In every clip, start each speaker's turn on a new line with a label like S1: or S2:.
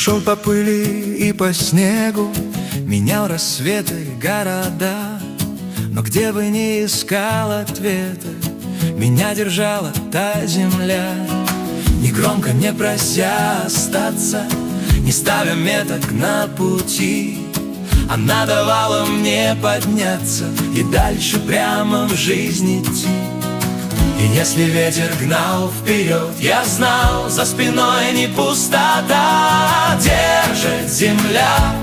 S1: Шел по пыли и по снегу, менял рассветы города. Но где бы ни искал ответы, меня держала та земля. Ни громко не прося остаться, не ставя меток на пути, она давала мне подняться и дальше прямо в жизнь идти. И если ветер гнал вперед, я знал, за спиной не пустота. Держит земля,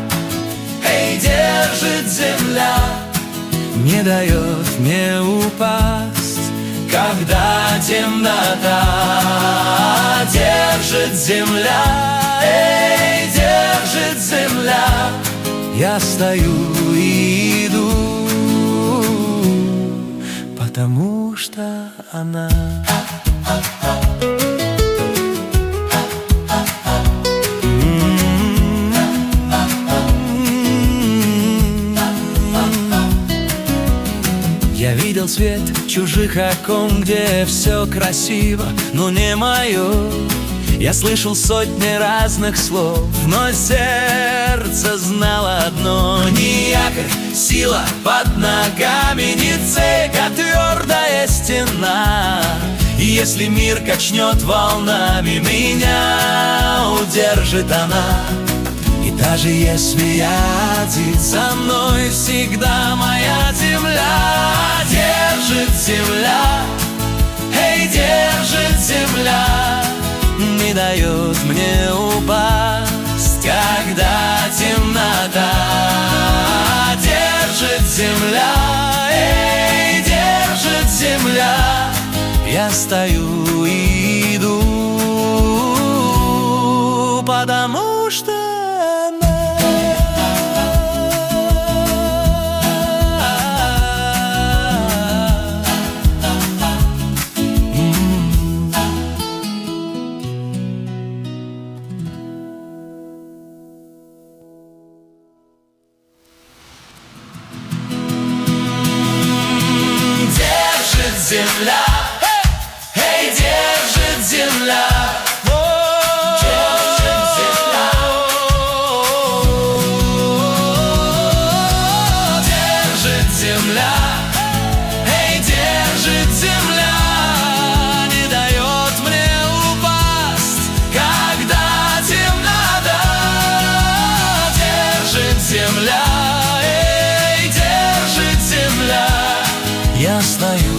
S1: эй, держит земля, не дает мне упасть, когда темнота. Держит земля, эй, держит земля, я стою и иду, потому что она. Я видел свет чужих окон, где все красиво, но не мое. Я слышал сотни разных слов, но сердце знало одно: не якорь, сила под ногами, не цепь, а твердая стена. И если мир качнет волнами, меня удержит она. И даже если я один, со мной всегда моя земля. Держит земля, эй, держит земля, не дает мне упасть, когда темнота. Держит земля, эй, держит земля, я стою и иду, потому что земля, эй, держит земля, держит земля, держит земля, эй, держит земля, не дает мне упасть, когда темнота. Держит земля, эй, держит земля, я стою